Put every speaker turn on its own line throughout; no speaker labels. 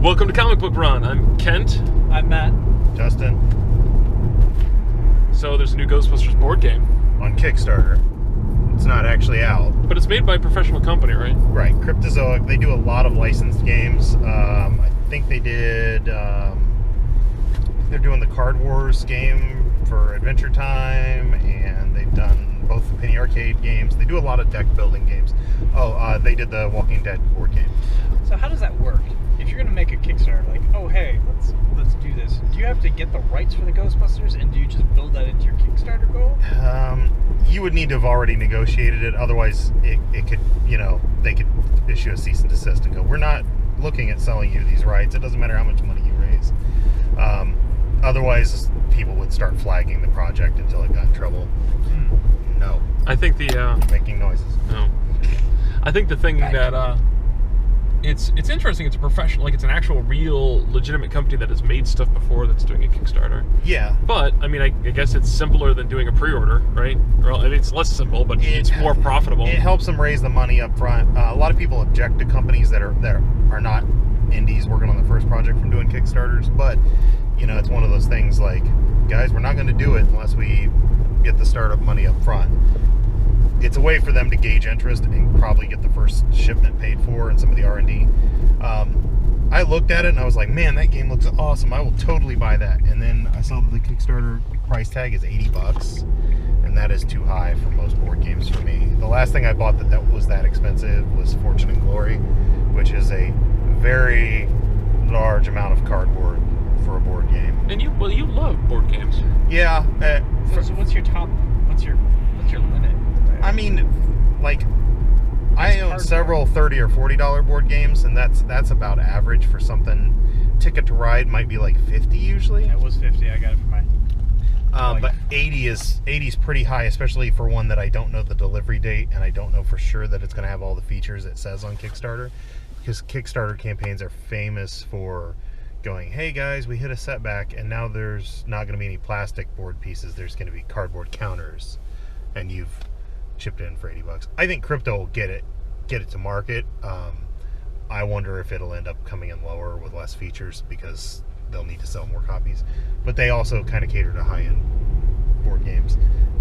Welcome to Comic Book Run. I'm Kent.
I'm Matt.
Justin.
So there's a new Ghostbusters board game.
On Kickstarter. It's not actually out.
But it's made by a professional company, right?
Right. Cryptozoic. They do a lot of licensed games. I think they did... they're doing the Card Wars game for Adventure Time, and they've done both the Penny Arcade games. They do a lot of deck building games. They did the Walking Dead board game.
So how does that work? If you're going to make a Kickstarter, like, oh hey, let's do this. Do you have to get the rights for the Ghostbusters, and do you just build that into your Kickstarter goal?
You would need to have already negotiated it. Otherwise, it could, they could issue a cease and desist and go, we're not looking at selling you these rights. It doesn't matter how much money you raise. Otherwise, people would start flagging the project until it got in trouble. No.
I think
making noises.
No. I think the thing that it's interesting. It's a professional, like it's an actual, real, legitimate company that has made stuff before that's doing a Kickstarter.
Yeah.
But I mean, I guess it's simpler than doing a pre-order, right? Well, I mean, it's less simple, but it's more profitable.
It helps them raise the money up front. A lot of people object to companies that are not indies working on the first project from doing Kickstarters, but it's one of those things like, guys, we're not going to do it unless we get the startup money up front. It's a way for them to gauge interest and probably get the first shipment paid for and some of the R&D. I looked at it and I was like, man, that game looks awesome. I will totally buy that. And then I saw that the Kickstarter price tag is $80, and that is too high for most board games for me. The last thing I bought that was that expensive was Fortune and Glory, which is a very large amount of cardboard for a board game.
And you love board games.
Yeah.
So what's your limit?
I mean, like, I own several $30 or $40 board games, and that's about average for something. Ticket to Ride might be like $50 usually.
Yeah, it was $50. I got it for mine.
But $80 is pretty high, especially for one that I don't know the delivery date, and I don't know for sure that it's going to have all the features it says on Kickstarter, because Kickstarter campaigns are famous for going, hey guys, we hit a setback, and now there's not going to be any plastic board pieces. There's going to be cardboard counters, and you've chipped in for $80. I think Crypto will get it to market. I wonder if it'll end up coming in lower with less features because they'll need to sell more copies. But they also kind of cater to high-end board games.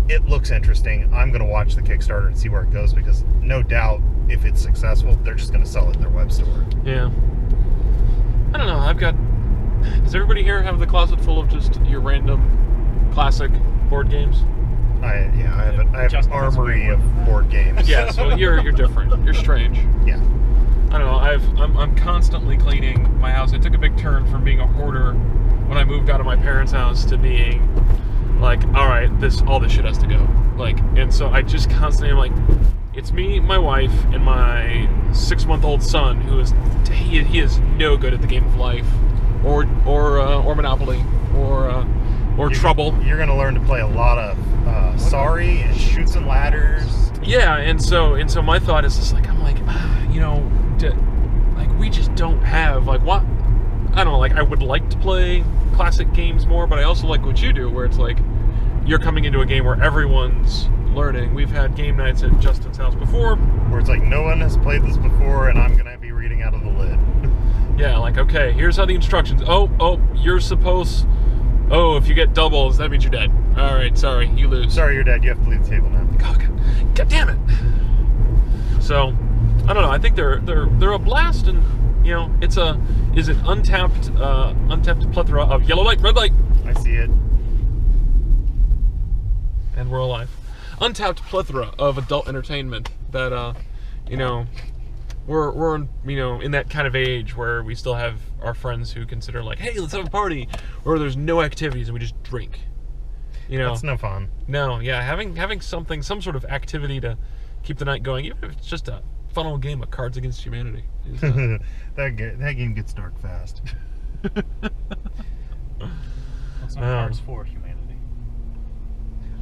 It looks interesting. I'm going to watch the Kickstarter and see where it goes, because no doubt if it's successful, they're just going to sell it in their web store.
Yeah. I don't know. Does everybody here have the closet full of just your random classic board games?
I have an armory of board games.
Yeah, so you're different. You're strange.
Yeah.
I don't know. I'm constantly cleaning my house. I took a big turn from being a hoarder when I moved out of my parents' house to being like, all right, all this shit has to go. Like, and so I just constantly am like, it's me, my wife, and my 6-month-old son, who is he is no good at the game of life, or Monopoly, or Trouble.
You're going to learn to play a lot of Sorry and Chutes and Ladders.
Yeah, and so my thought is just like, I'm like, we just don't have, like, what? I don't know, like, I would like to play classic games more, but I also like what you do, where it's like, you're coming into a game where everyone's learning. We've had game nights at Justin's house before,
where it's like, no one has played this before, and I'm going to be reading out of the lid.
Yeah, like, okay, here's how the instructions, you're supposed... Oh, if you get doubles, that means you're dead. All right, sorry, you lose.
Sorry, you're dead. You have to leave the table now.
God damn it! So, I don't know. I think they're a blast, and it's an untapped plethora of yellow light, red light.
I see it.
And we're alive. Untapped plethora of adult entertainment that we're in that kind of age where we still have our friends who consider like, hey, let's have a party, or there's no activities and we just drink.
That's no fun.
No, yeah, having some sort of activity to keep the night going, even if it's just a fun old game of Cards Against Humanity.
That game gets dark fast.
It's not Cards for Humanity.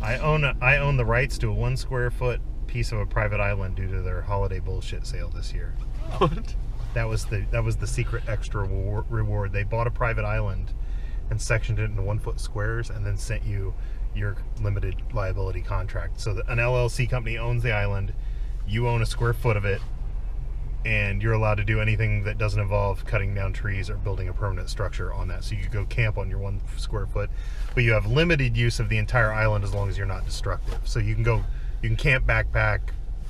I own the rights to a 1 square foot piece of a private island due to their holiday bullshit sale this year.
What?
That was the secret extra reward. They bought a private island and sectioned it into 1 foot squares and then sent you your limited liability contract. So an LLC company owns the island, you own a square foot of it, and you're allowed to do anything that doesn't involve cutting down trees or building a permanent structure on that. So you could go camp on your 1 square foot, but you have limited use of the entire island as long as you're not destructive. So you can camp, backpack,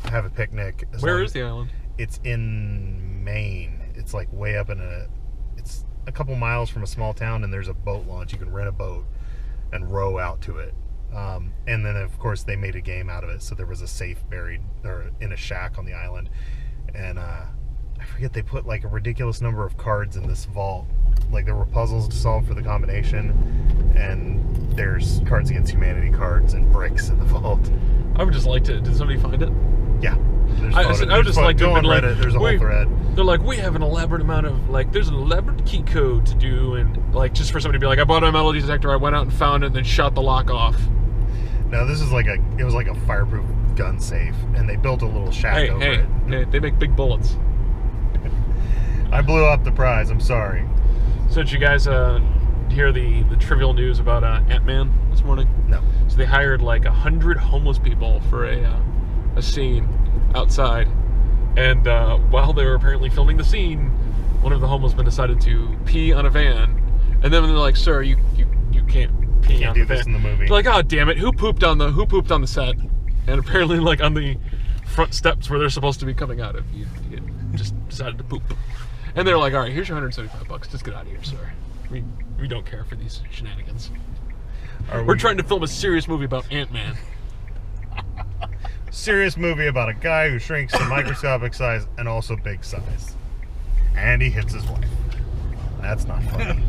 have a picnic.
Where is the island?
It's in Maine. It's like way up it's a couple miles from a small town, and there's a boat launch. You can rent a boat and row out to it. And then of course they made a game out of it. So there was a safe buried or in a shack on the island. And I forget, they put like a ridiculous number of cards in this vault. Like there were puzzles to solve for the combination, and there's Cards Against Humanity cards and bricks in the vault.
I would just like to. Did somebody find it?
Yeah.
I would just like to
go on
like,
Reddit. There's a whole thread.
They're like, we have an elaborate amount of like, there's an elaborate key code to do, and like just for somebody to be like, I bought a metal detector, I went out and found it, and then shot the lock off.
No, this is like it was like a fireproof gun safe, and they built a little shack over it.
Hey, they make big bullets.
I blew up the prize. I'm sorry.
So did you guys hear the trivial news about Ant-Man this morning?
No.
So they hired like 100 homeless people for a scene outside, and while they were apparently filming the scene, one of the homeless men decided to pee on a van, and then they're like, "Sir, you can't pee
Can't
on
do
the van."
this in the movie.
They're like, "Oh damn it! Who pooped on the set?" And apparently, like on the front steps where they're supposed to be coming out of, you just decided to poop. And they're like, "All right, here's your $175. Just get out of here, sir. We don't care for these shenanigans. We're trying to film a serious movie about Ant-Man."
Serious movie about a guy who shrinks to microscopic size and also big size. And he hits his wife. That's not funny.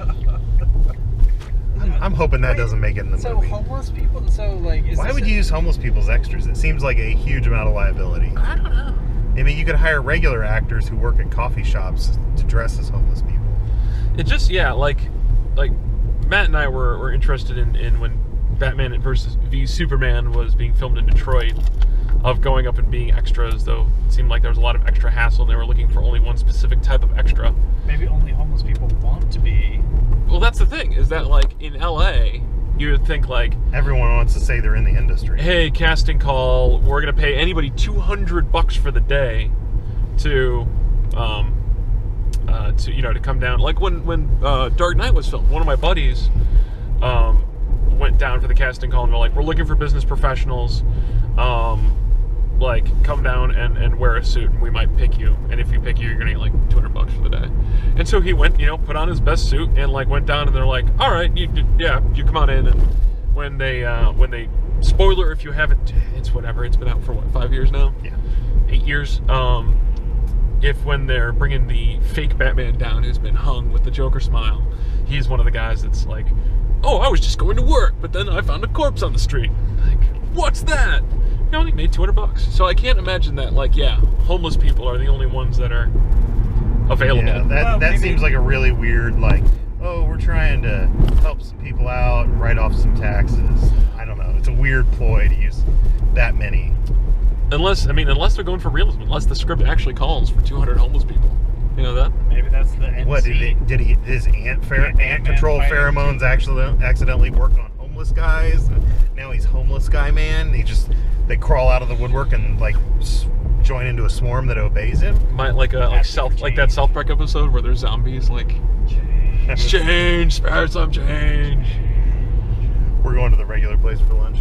I'm hoping that doesn't make it in the movie.
So homeless people,
Why would you use homeless people as extras? It seems like a huge amount of liability.
I don't know.
I mean, you could hire regular actors who work at coffee shops to dress as homeless people.
It just, yeah, like Matt and I were interested in when Batman v Superman was being filmed in Detroit, of going up and being extras, though it seemed like there was a lot of extra hassle and they were looking for only one specific type of extra.
Maybe only homeless people want to be.
Well, that's the thing, is that like in LA, you would think like,
everyone wants to say they're in the industry.
Hey, casting call, we're gonna pay anybody $200 for the day to to come down. Like when Dark Knight was filmed, one of my buddies went down for the casting call, and they're like, we're looking for business professionals, like come down and wear a suit, and we might pick you, and if you pick you, you're gonna get like $200 for the day. And so he went, put on his best suit and like went down, and they're like, all right, you come on in. And when they spoiler, if you haven't, it's whatever, it's been out for what, 5 years now?
Yeah.
8 years. When they're bringing the fake Batman down who's been hung with the Joker smile, he's one of the guys that's like, oh, I was just going to work, but then I found a corpse on the street. Like, what's that? He only made $200. So I can't imagine that, like, yeah, homeless people are the only ones that are available.
Yeah, that seems like a really weird, like, oh, we're trying to help some people out and write off some taxes. I don't know. It's a weird ploy to use that many.
Unless they're going for realism, unless the script actually calls for 200 homeless people. You know that?
Maybe that's the end scene.
Did his ant control pheromones accidentally work on homeless guys? Now he's homeless guy man. They crawl out of the woodwork and like join into a swarm that obeys him.
Like that South Park episode where there's zombies like change, spare some change.
We're going to the regular place for lunch.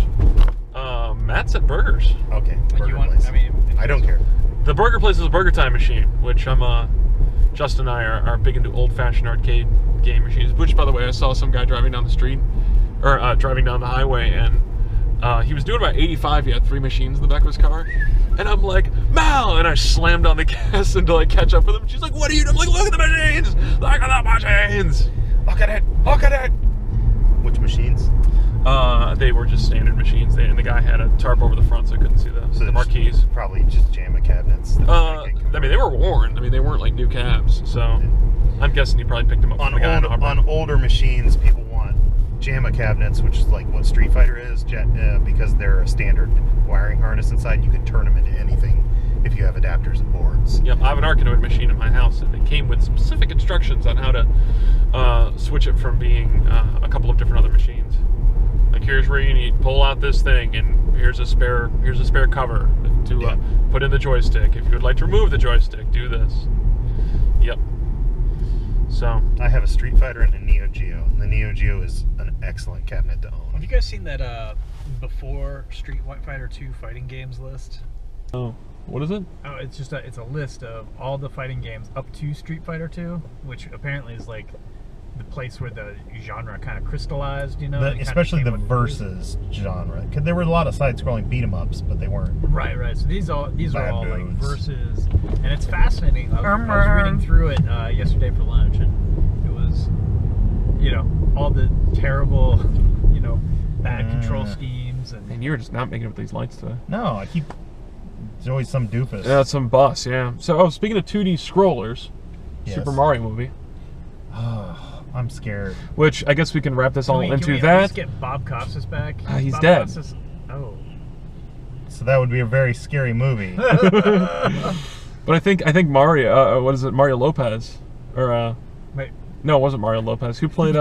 Matt said burgers.
Okay, burger
want,
place.
I mean,
I don't care.
The burger place is a Burger Time machine, which Justin and I are big into old-fashioned arcade game machines. Which, by the way, I saw some guy driving down the street, or driving down the highway, and he was doing about 85. He had 3 machines in the back of his car, and I'm like, Mal! And I slammed on the gas and to like catch up with him. She's like, what are you doing? I'm like, look at the machines! Look at the machines!
Look at it! Look at it! Which machines?
They were just standard machines. And the guy had a tarp over the front, so I couldn't see the marquees.
Probably just JAMA cabinets.
They were worn. I mean, they weren't like new cabs, so I'm guessing he probably picked them up from the guy in Auburn.
On older machines, people want JAMA cabinets, which is like what Street Fighter is, because they're a standard wiring harness inside. You can turn them into anything if you have adapters and boards.
Yep, I have an Arkanoid machine in my house, and it came with specific instructions on how to switch it from being a couple of different other machines. Like, here's where you need pull out this thing, and here's a spare cover. to
Yeah.
put in the joystick. If you would like to remove the joystick, do this. Yep. So
I have a Street Fighter and a Neo Geo. And the Neo Geo is an excellent cabinet to
Have
own.
you guys seen that before Street Fighter 2 fighting games list?
oh, what is it?
Oh, it's just it's a list of all the fighting games up to Street Fighter 2, which apparently is like the place where the genre kind of crystallized, you know? and it kinda
Especially the
became what it is.
versus genre. Because there were a lot of side-scrolling beat-em-ups, but they weren't.
Right. So these are
Bad
all like
dudes.
versus, and it's fascinating. I was reading through it yesterday for lunch, and it was, all the terrible, bad control schemes and.
And you're just not making it with these lights today.
No, there's always some doofus.
Yeah, some boss. Yeah. So, speaking of 2D scrollers,
Yes.
Super Mario movie,
Oh, I'm scared.
which I guess we can wrap this all
Can
into
we at
that.
least get Bob Costas back?
He's
Bob
dead.
Costas, oh.
So that would be a very scary movie.
But I think Mario. What is it? Mario Lopez, or
Wait.
no, it wasn't Mario Lopez. Who played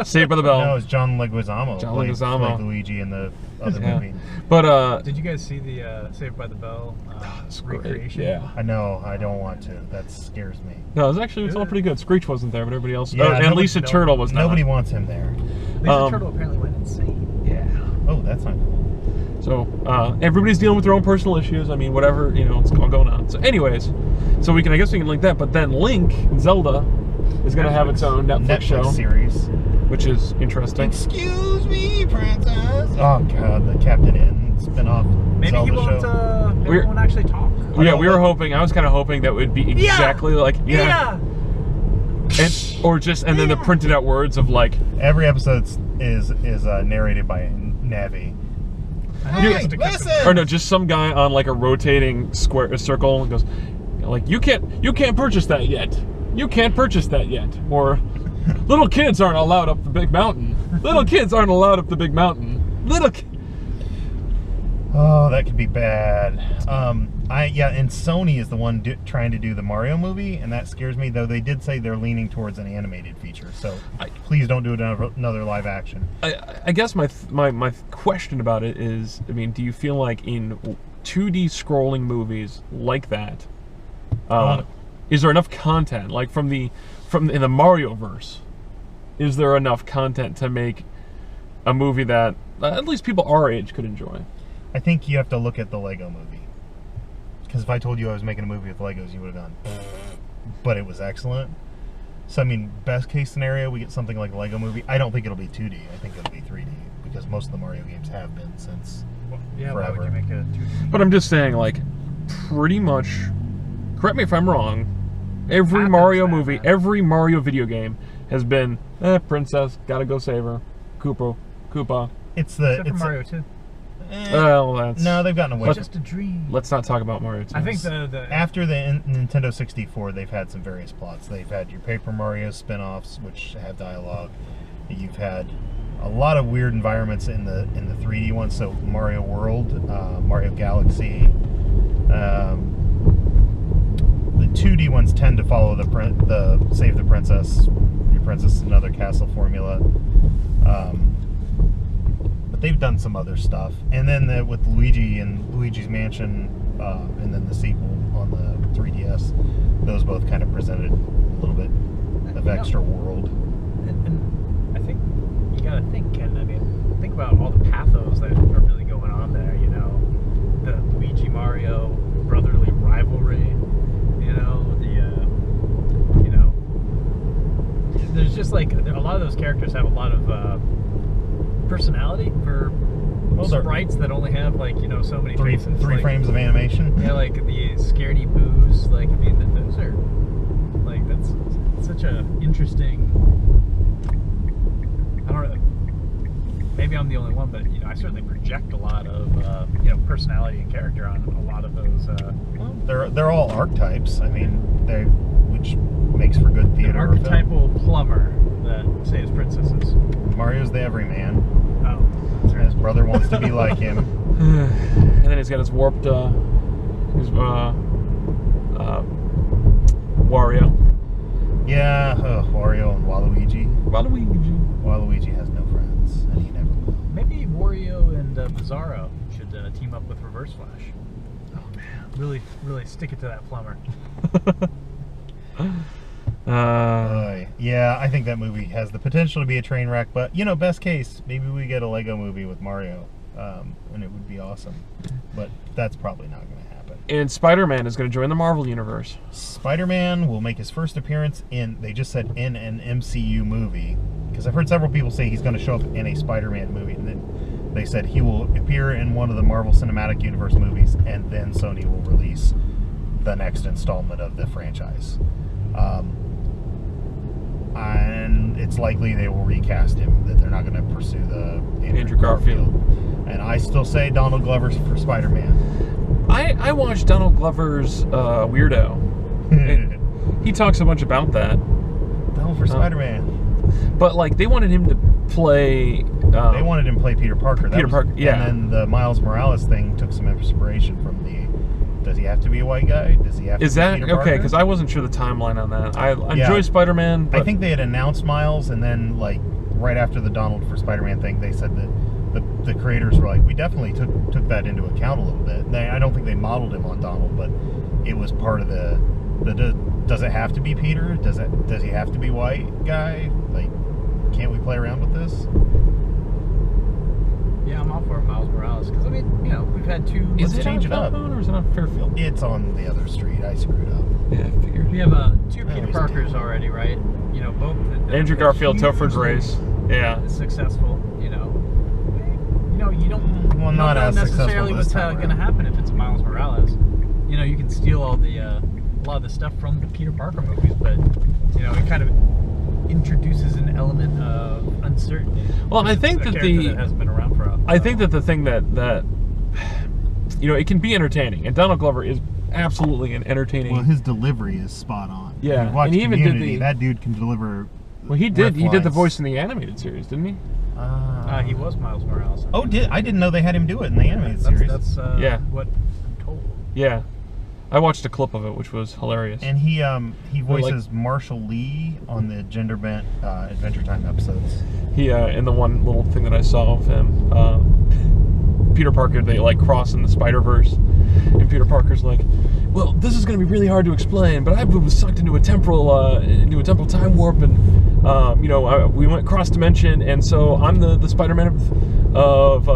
Saved by the Bell?
No, it's John Leguizamo.
John
played
Leguizamo.
Luigi in the other
Yeah.
movie.
But
Did you guys see the Saved by the Bell
it's great.
recreation?
Yeah.
I know. I don't want to. That scares me.
No, it's all pretty good. Screech wasn't there, but everybody else.
Yeah,
and
nobody-
Lisa Turtle was not.
Nobody wants him there.
Lisa Turtle apparently went insane.
Yeah.
Oh, that's not cool.
So everybody's dealing with their own personal issues. I mean, whatever, it's all going on. So, anyways, I guess we can link that. But then Link, Zelda, is going to have its own Netflix show,
series.
which is interesting.
Excuse me, princess. Oh God, the Captain N spin-off
Maybe
Zelda
he won't.
show.
Maybe
We're-
he won't actually talk.
Yeah, we were hoping. I was kind of hoping that would be exactly like and then the printed out words of like.
Every episode is narrated by Navi.
Hey,
Or no, just some guy on like a rotating circle and goes, like, you can't purchase that yet. You can't purchase that yet. Or, little kids aren't allowed up the big mountain. Little kids aren't allowed up the big mountain.
Oh, that could be bad. And Sony is the one trying to do the Mario movie, and that scares me. Though they did say they're leaning towards an animated feature, so please don't do another live action.
I guess my question about it is, I mean, do you feel like in 2D scrolling movies like that, is there enough content, like in the Mario verse? Is there enough content to make a movie that at least people our age could enjoy?
I think you have to look at the Lego movie. Because if I told you I was making a movie with Legos, you would have gone, but it was excellent. So, I mean, best case scenario, we get something like a Lego movie. I don't think it'll be 2D. I think it'll be 3D. Because most of the Mario games have been since
Yeah,
forever.
why would you make a 2D?
But I'm just saying, like, pretty much, correct me if I'm wrong, every
Happens
Mario
that,
movie,
man.
every Mario video game has been, princess, gotta go save her, Koopa.
It's the...
Except for
it's
Mario 2.
Well, that's...
No, they've gotten away.
It's just a dream.
Let's not talk about Mario 2.
I think the
After the Nintendo 64, they've had some various plots. They've had your Paper Mario spin-offs, which have dialogue. You've had a lot of weird environments in the 3D ones. So Mario World, Mario Galaxy. The 2D ones tend to follow the Save the Princess, Your Princess is Another Castle formula. But they've done some other stuff. And then with Luigi and Luigi's Mansion, and then the sequel on the 3DS, those both kind of presented a little bit of extra world.
and I think you gotta think, Ken. I mean, think about all the pathos that are really going on there. The Luigi Mario brotherly rivalry. There's just like a lot of those characters have a lot of personality for sprites that only have so many faces.
Three frames of animation.
Yeah, like the scaredy boos. Like, I mean, those are that's such a interesting. I don't know. Maybe I'm the only one, but I certainly project a lot of personality and character on a lot of those.
They're all archetypes. I mean, which makes for good theater. or film.
Archetypal plumber that saves princesses.
Mario's the everyman.
Oh, that's right.
His brother wants to be like him.
And then he's got his warped, Wario.
Yeah, Wario and Waluigi. Waluigi has no friends, and he never will.
Maybe Wario and Bizarro should team up with Reverse Flash. Really, really stick it to that plumber.
Yeah, I think that movie has the potential to be a train wreck, but you know, best case, maybe we get a Lego movie with Mario, and it would be awesome. But that's probably not going to happen.
And Spider-Man is going to join the Marvel Universe.
Spider-Man will make his first appearance they just said in an MCU movie, because I've heard several people say he's going to show up in a Spider-Man movie, and then they said he will appear in one of the Marvel Cinematic Universe movies, and then Sony will release the next installment of the franchise. And it's likely they will recast him, that they're not going to pursue the Andrew Garfield. And I still say Donald Glover for Spider-Man.
I watched Donald Glover's Weirdo. He talks a bunch about that.
Donald for Spider-Man.
But like they wanted him to play.
They wanted him to play Peter Parker.
Parker, yeah.
And then the Miles Morales thing took some inspiration from the. Does he have to be a white guy? Does he have to be Peter Parker?
Okay? Because I wasn't sure the timeline on that. I enjoy Spider-Man. But
I think they had announced Miles, and then like right after the Donald for Spider-Man thing, they said that the creators were like, we definitely took that into account a little bit. I don't think they modeled him on Donald, but it was part of the does it have to be Peter? Does he have to be white guy? Like, can't we play around with this?
Yeah, I'm all for Miles Morales, because I mean, you know, we've had two.
Is it
change
on
it up.
Falcone or is it on Fairfield?
It's on the other street. I screwed up.
Yeah, I figured.
We have two Peter Parkers already, right? You know, both.
Andrew Garfield, Topher Grace. Yeah.
Successful. You don't.
Well, not as
necessarily
successful this
what's
time
going to happen if it's Miles Morales. You know, you can steal all the a lot of the stuff from the Peter Parker movies, but you know, it kind of introduces an element of uncertainty.
Well, I think that
that hasn't been around for a while.
I think that the thing that you know, it can be entertaining, and Donald Glover is absolutely an entertaining.
Well, his delivery is spot on.
Yeah,
If you watch
and he even did
Community, that dude can deliver.
Well, he did.
riff
He did the
lines.
voice in the animated series, didn't he?
He was Miles Morales.
Oh, I didn't know they had him do it in the animated series.
That's
Yeah.
what I'm told.
Yeah, I watched a clip of it, which was hilarious.
And he voices Marshall Lee on the Gender Bent Adventure Time episodes.
He in the one little thing that I saw of him, Peter Parker, they like cross in the Spider-Verse, and Peter Parker's like, well, this is going to be really hard to explain, but I was sucked into a temporal time warp, and you know, we went cross dimension, and so I'm the Spider-Man of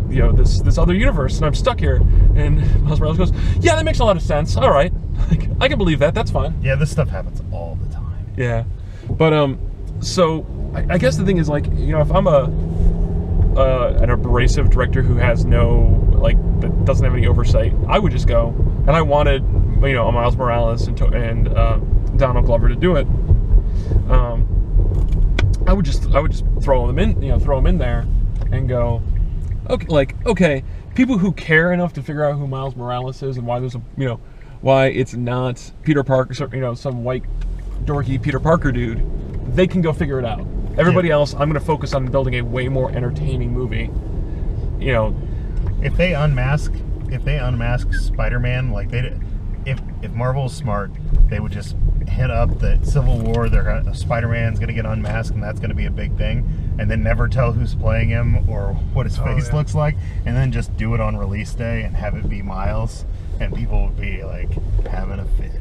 you know, this other universe, and I'm stuck here. And Miles Morales goes, yeah, that makes a lot of sense. All right, like, I can believe that. That's fine.
Yeah, this stuff happens all the time.
Yeah, but so I guess the thing is, like, you know, if I'm an abrasive director who has no, like, that doesn't have any oversight, I would just go, and I wanted, you know, a Miles Morales and Donald Glover to do it. I would just throw them in there, and go, okay, people who care enough to figure out who Miles Morales is and why there's why it's not Peter Parker, you know, some white dorky Peter Parker dude, they can go figure it out. Everybody else, I'm going to focus on building a way more entertaining movie. You know,
if they unmask Spider-Man, like if Marvel's smart, they would just hit up the Civil War. Spider-Man's going to get unmasked, and that's going to be a big thing, and then never tell who's playing him or what his face looks like, and then just do it on release day and have it be Miles, and people would be like having a fit.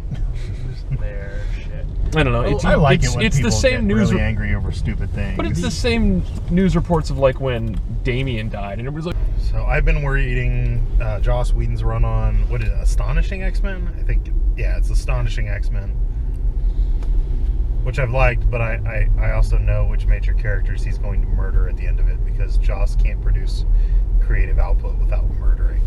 Their shit.
I don't know.
I like it when
it's
people
the same
get
news
really angry over stupid things.
But it's the same news reports of like when Damien died, and it was like.
So I've been reading Joss Whedon's run on, what is it, Astonishing X-Men? I think, yeah, it's Astonishing X-Men, which I've liked, but I also know which major characters he's going to murder at the end of it, because Joss can't produce creative output without murdering.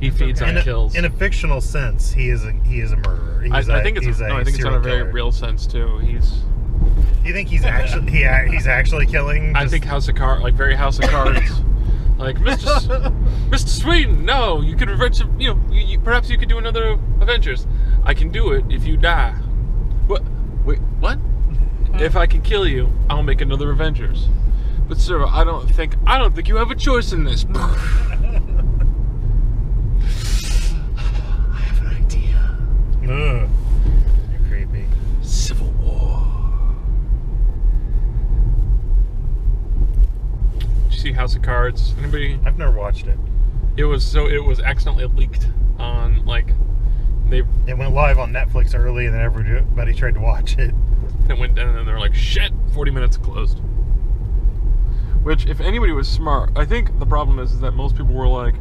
He feeds on kills.
In a fictional sense, he is a murderer.
I think it's in a very real sense too.
You think he's actually killing?
I think House of Cards, like very House of Cards, like Mr. Sweden. No, you could revenge. You know, perhaps you could do another Avengers. I can do it if you die. What? Wait, what? If I can kill you, I'll make another Avengers. But sir, I don't think you have a choice in this.
Ugh. You're creepy.
Civil War. Did you see House of Cards? Anybody?
I've never watched it.
It was accidentally leaked on
It went live on Netflix early, and then everybody tried to watch it.
It went down, and they're like, shit, 40 minutes closed. Which, if anybody was smart, I think the problem is that most people were like,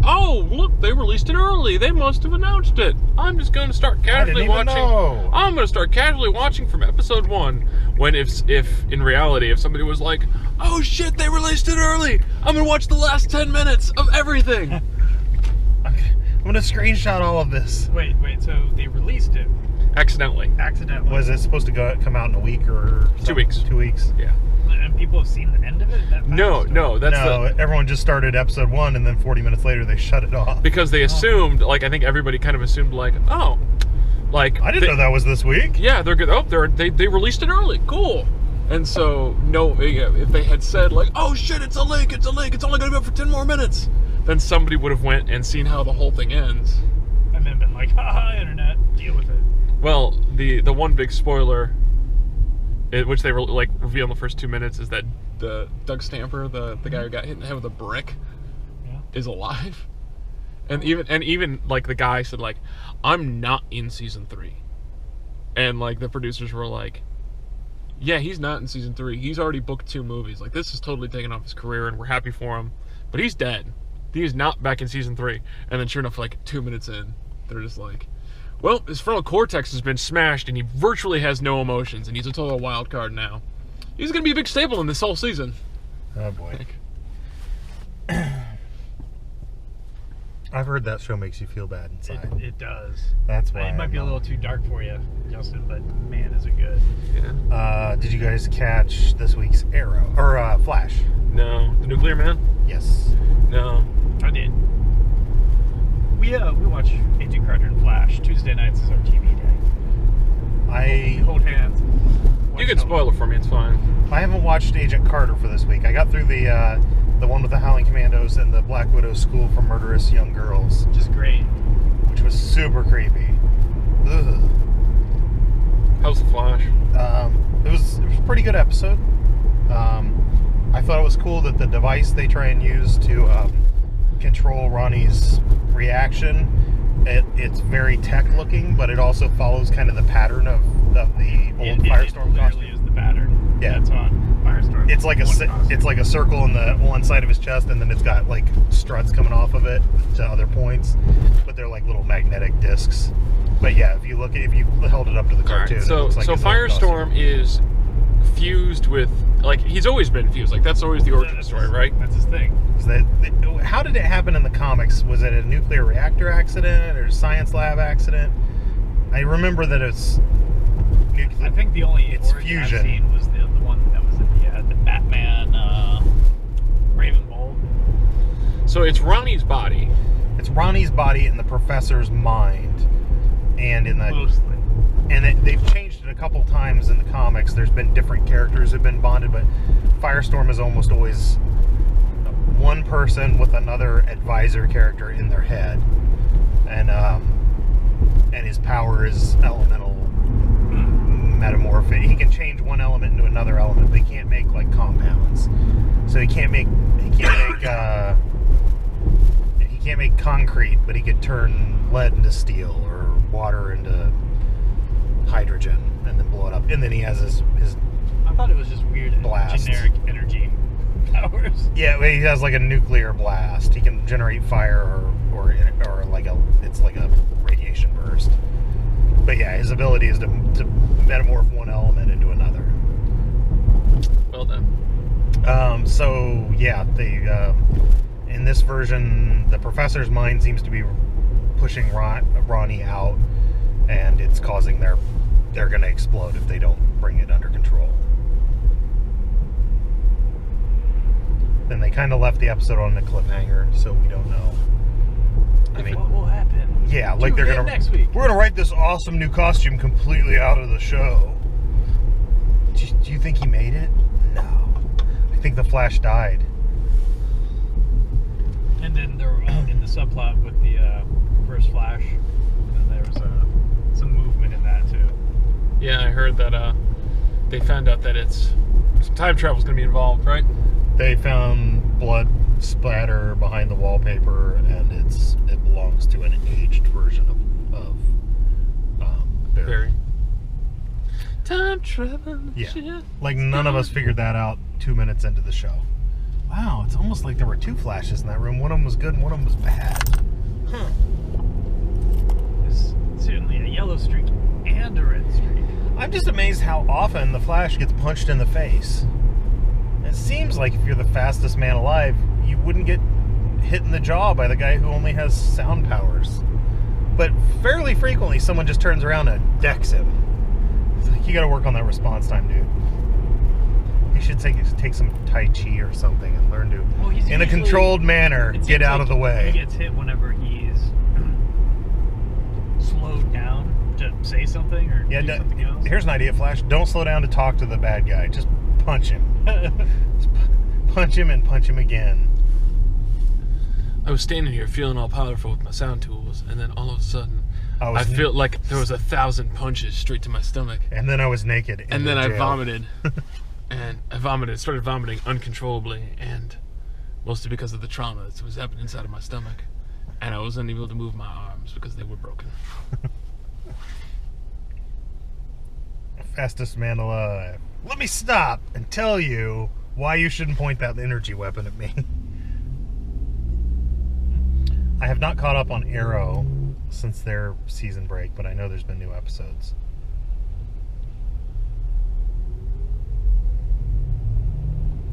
oh, look, they released it early. They must have announced it. I'm just going to start casually watching. I'm going to start casually watching from episode 1. When if in reality, if somebody was like, oh shit, they released it early. I'm going to watch the last 10 minutes of everything.
I'm going to screenshot all of this.
Wait, so they released it?
Accidentally.
Was it supposed to come out in a week or something?
2 weeks.
2 weeks?
Yeah.
And people have seen the end of it?
No,
everyone just started episode 1, and then 40 minutes later they shut it off.
Because they assumed, I think everybody kind of assumed, I
didn't know that was this week.
Yeah, they're good. Oh, they released it early. Cool. And so, if they had said, oh shit, it's a leak, it's only going to be up for 10 more minutes, then somebody would have went and seen how the whole thing ends.
And then been like, haha, internet, deal with it.
Well, the one big spoiler, which they reveal in the first 2 minutes, is that the Doug Stamper, the guy who got hit in the head with a brick, is alive. And even the guy said, I'm not in season 3. And the producers were like, yeah, he's not in season 3. He's already booked 2 movies. This is totally taken off his career, and we're happy for him. But he's dead. He is not back in season 3. And then sure enough, 2 minutes in, they're just like, well, his frontal cortex has been smashed, and he virtually has no emotions, and he's a total wild card now. He's going to be a big staple in this whole season.
Oh, boy. I've heard that show makes you feel bad inside.
It does.
That's why.
It might be a little too dark for you, Justin, but man, is it good.
Yeah.
Did you guys catch this week's Arrow? Or Flash?
No. The Nuclear Man?
Yes.
No.
I did. We watch Agent Carter and Flash. Tuesday nights is our TV day.
We
hold hands.
You can spoil it for me, it's fine.
I haven't watched Agent Carter for this week. I got through the one with the Howling Commandos and the Black Widow School for Murderous Young Girls.
Which is great.
Which was super creepy. Ugh.
How's the Flash?
It was a pretty good episode. I thought it was cool that the device they try and use to control Ronnie's reaction, it's very tech looking, but it also follows kind of the pattern of the old Firestorm costume.
It is the pattern.
Yeah,
that's on Firestorm.
It's like a circle on the one side of his chest, and then it's got struts coming off of it to other points, but they're like little magnetic discs. But yeah, if you held it up to the cartoon,
right, so Firestorm is fused with he's always been fused. That's always the origin story, right?
That's his thing.
How did it happen in the comics? Was it a nuclear reactor accident or a science lab accident? I remember that it's nuclear.
I think the only
fusion.
I've seen was the one that was in the Batman Raven Bolt.
So it's Ronnie's body.
It's Ronnie's body in the professor's mind, and in the
mostly.
And they've changed it a couple times in the comics. There's been different characters who've been bonded, but Firestorm is almost always one person with another advisor character in their head, and his power is elemental metamorphic. He can change one element into another element, but he can't make compounds. So he can't make concrete, but he could turn lead into steel or water into hydrogen and then blow it up. And then he has his
I thought it was just weird
blast.
Generic energy powers.
Yeah, he has a nuclear blast. He can generate fire or it's like a radiation burst. But yeah, his ability is to metamorph one element into another.
Well done.
So yeah, in this version, the professor's mind seems to be pushing Ronnie out, and it's causing they're going to explode if they don't bring it under control. Then they kind of left the episode on a cliffhanger, so we don't know.
What will happen?
Yeah, they're gonna
next week.
We're gonna write this awesome new costume completely out of the show. Do you think he made it? No. I think the Flash died.
And then there in the subplot with the first Flash, there was some movement in that too.
Yeah, I heard that they found out that some time travel is going to be involved, right?
They found blood splatter behind the wallpaper, and it belongs to an aged version of Barry.
Time travel.
Yeah.
Shit.
Like none of us figured that out 2 minutes into the show. Wow, it's almost like there were two Flashes in that room. One of them was good and one of them was bad. Huh.
There's certainly a yellow streak and a red streak.
I'm just amazed how often the Flash gets punched in the face. It seems like if you're the fastest man alive, you wouldn't get hit in the jaw by the guy who only has sound powers. But fairly frequently, someone just turns around and decks him. It's like, you gotta work on that response time, dude. You should take some Tai Chi or something and learn to, in a controlled manner, get out of the way.
He gets hit whenever he's slowed down to say something or do something else.
Here's an idea, Flash. Don't slow down to talk to the bad guy. Just punch him. Just punch him and punch him again.
I was standing here feeling all powerful with my sound tools, and then all of a sudden, I felt like there was 1,000 punches straight to my stomach.
And then I was naked.
And then I vomited. And I started vomiting uncontrollably, and mostly because of the trauma that was happening inside of my stomach. And I wasn't able to move my arms because they were broken.
Fastest man alive. Let me stop and tell you why you shouldn't point that energy weapon at me. I have not caught up on Arrow since their season break, but I know there's been new episodes.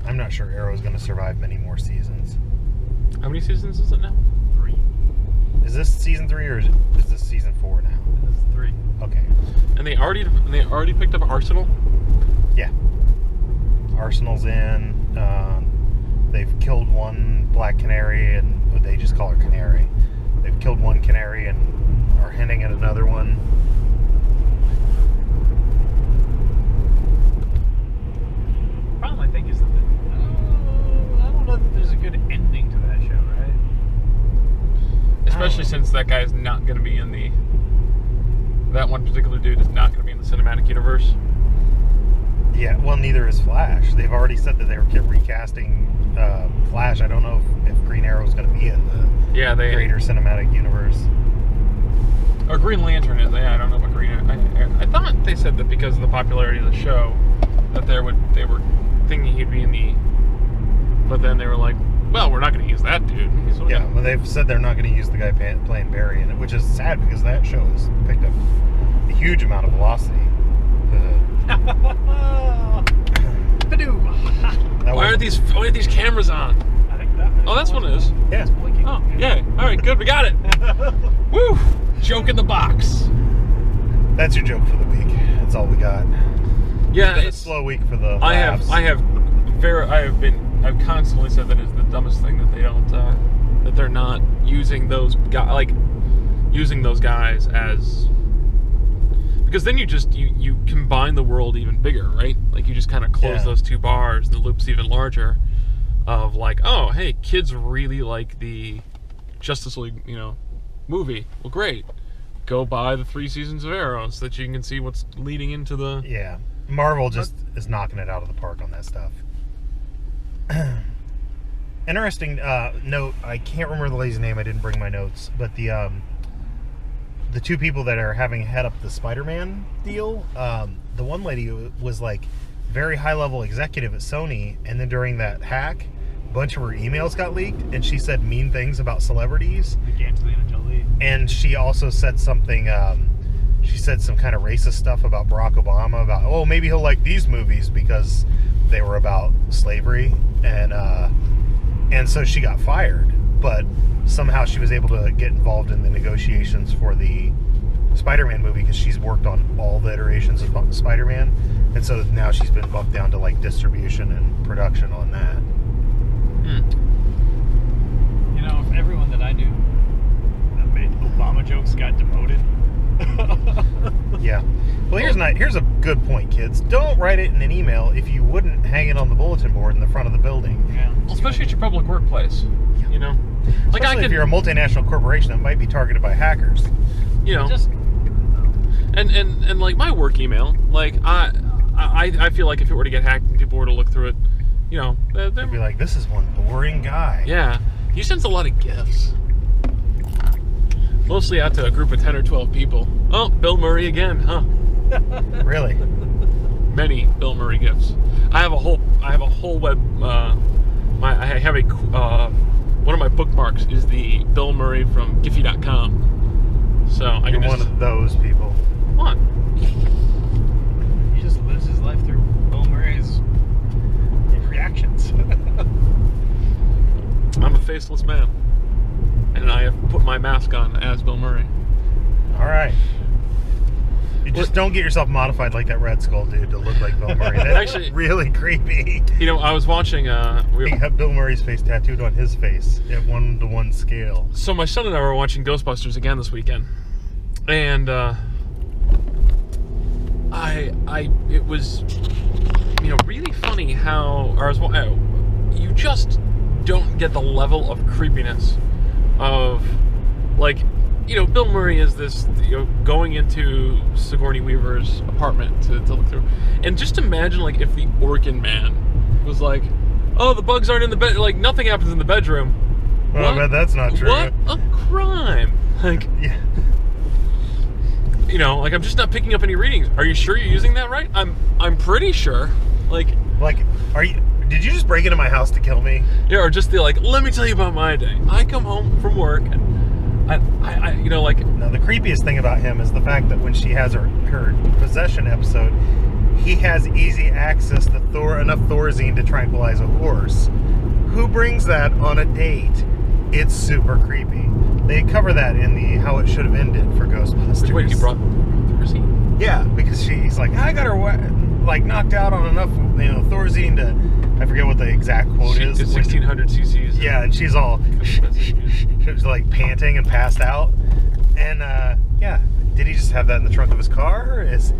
I'm not sure Arrow is going to survive many more seasons.
How many seasons is it now?
3.
Is this season 3 or is this season 4 now?
This is 3.
Okay.
And they already picked up Arsenal?
Yeah. Arsenal's in. They've killed one Black Canary, and they just call her Canary. They've killed one Canary and are hinting at another one.
The problem, I think, is that I don't know that there's a good ending to that show, right?
Especially since that guy is not going to be in that one particular dude is not going to be in the cinematic universe.
Yeah, well, neither is Flash. They've already said that they were recasting Flash. I don't know if Green Arrow is going to be in the greater cinematic universe.
Or Green Lantern is. Yeah, I don't know about Green Arrow. I thought they said that because of the popularity of the show, that they were thinking he'd be in the. But then they were like, well, we're not going to use that dude.
Yeah, well, they've said they're not going to use the guy playing Barry in it, which is sad because that show has picked up a huge amount of velocity.
Why are these cameras on?
I think that.
Oh, that's what it is.
Yeah.
It's blinking.
Oh, yeah. All right, good. We got it. Woo! Joke in the box.
That's your joke for the week. That's all we got.
Yeah,
it's a slow week for the laughs.
I've constantly said that it's the dumbest thing that they don't that they're not using those guys as, because then you combine the world even bigger, right? Like you just kind of close those two bars and the loop's even larger of like, oh, hey, kids really like the Justice League, movie. Well, great. Go buy the 3 seasons of Arrow so that you can see what's leading into the...
Yeah. Marvel just is knocking it out of the park on that stuff. Interesting note, I can't remember the lady's name, I didn't bring my notes, but the 2 people that are having head up the Spider-Man deal, the one lady was like very high-level executive at Sony, and then during that hack, a bunch of her emails got leaked, and she said mean things about celebrities.
Angelina Jolie.
And she also said something, she said some kind of racist stuff about Barack Obama, about, oh, maybe he'll like these movies because they were about slavery, and so she got fired, but somehow she was able to get involved in the negotiations for the Spider-Man movie because she's worked on all the iterations of Spider-Man, and so now she's been bumped down to like distribution and production on that.
If everyone that I knew that made Obama jokes got demoted.
Yeah. Well, here's a good point, kids. Don't write it in an email if you wouldn't hang it on the bulletin board in the front of the building.
Yeah.
Well, especially at your public workplace. Like
if you're a multinational corporation that might be targeted by hackers.
And like my work email, like I feel like if it were to get hacked and people were to look through it, you know,
They'd be like, this is one boring guy.
yeah, he sends a lot of gifts. Mostly out to a group of 10 or 12 people. Oh, Bill Murray again, huh?
Really?
Many Bill Murray gifts. I have a whole web. I have a one of my bookmarks is the Bill Murray from Giphy.com. So I
You're
can
one of those people.
What?
He just lives his life through Bill Murray's reactions.
I'm a faceless man, and I have put my mask on as Bill Murray.
All right. You just don't get yourself modified like that Red Skull dude to look like Bill Murray. That's
Actually,
really creepy.
You know, I was watching.
We have Bill Murray's face tattooed on his face at 1-to-1 scale.
So my son and I were watching Ghostbusters again this weekend, and it was, you know, really funny how you just don't get the level of creepiness of, like, you know, Bill Murray is this, you know, going into Sigourney Weaver's apartment to look through, and just imagine, like, if the Orkin Man was like, oh, the bugs aren't in the bed, like, nothing happens in the bedroom.
Well, I bet that's not true.
What a crime! Like,
yeah.
You know, like, I'm just not picking up any readings. Are you sure you're using that right? I'm pretty sure. Like,
did you just break into my house to kill me?
yeah, or just the, like, let me tell you about my day. I come home from work and I you know, like...
No, the creepiest thing about him is the fact that when she has her possession episode, he has easy access to enough Thorazine to tranquilize a horse. Who brings that on a date? It's super creepy. They cover that in the How It Should Have Ended for Ghostbusters.
Wait, he brought Thorazine?
Yeah, because she's like, I got her knocked out on enough, you know, Thorazine to... I forget what the exact quote is.
It's 1600 cc's.
Yeah, and she's all... She's like panting and passed out. And, yeah. Did he just have that in the trunk of his car? Is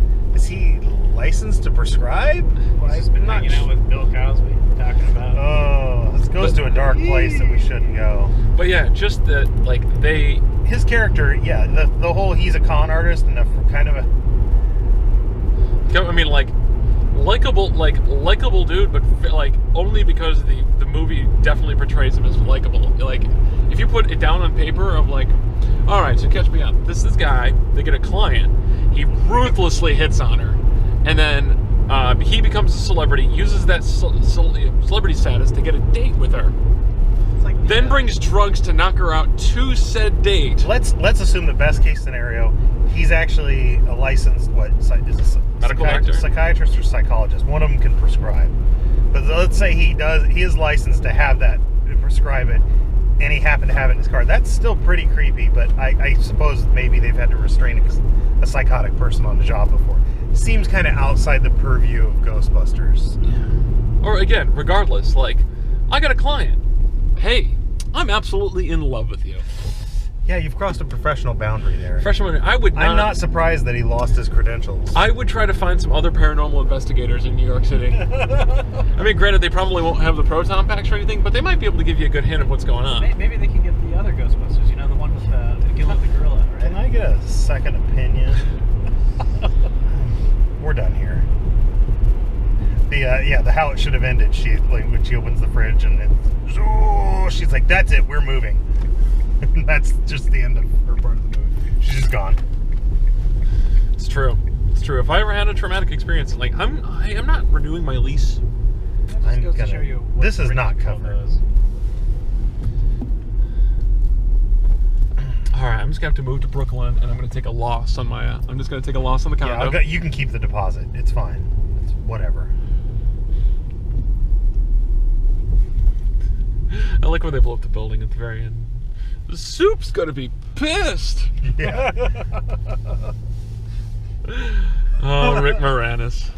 he licensed to prescribe?
He's just been hanging out with Bill Cosby, talking about...
Oh, this goes to a dark place that we shouldn't go.
But yeah, just that, like,
his character, yeah, the whole he's a con artist and a kind of a...
I mean, like, likable dude, but, like, only because the movie definitely portrays him as likable. Like, if you put it down on paper of, like, all right, so catch me up. This is this guy, they get a client, he ruthlessly hits on her, and then he becomes a celebrity, uses that celebrity status to get a date with her. Then brings drugs to knock her out to said date.
Let's assume the best case scenario, he's actually a licensed
Medical doctor,
psychiatrist or psychologist. One of them can prescribe. But let's say he is licensed to have that, to prescribe it, and he happened to have it in his car. That's still pretty creepy. But I suppose maybe they've had to restrain a psychotic person on the job before. Seems kind of outside the purview of Ghostbusters.
Yeah. Or again, regardless, like, I got a client. Hey, I'm absolutely in love with you.
Yeah, you've crossed a professional boundary there.
I'm
not surprised that he lost his credentials.
I would try to find some other paranormal investigators in New York City. I mean, granted, they probably won't have the proton packs or anything, but they might be able to give you a good hint of what's going on.
Maybe they can get the other Ghostbusters, you know, the one with Gillo the gorilla, right?
Can I get a second opinion? We're done here. The How It Should Have Ended. When she opens the fridge and she's like, "That's it, we're moving." That's just the end of her part of the movie. She's just gone.
It's true. It's true. If I ever had a traumatic experience, like, I am not renewing my lease.
This is not covered.
All right, I'm just gonna have to move to Brooklyn, and I'm gonna take a loss on my. I'm just gonna take a loss on the condo.
Yeah, you can keep the deposit. It's fine. It's whatever.
I like when they blow up the building at the very end. The soup's gonna be pissed.
Yeah.
Oh, Rick Moranis.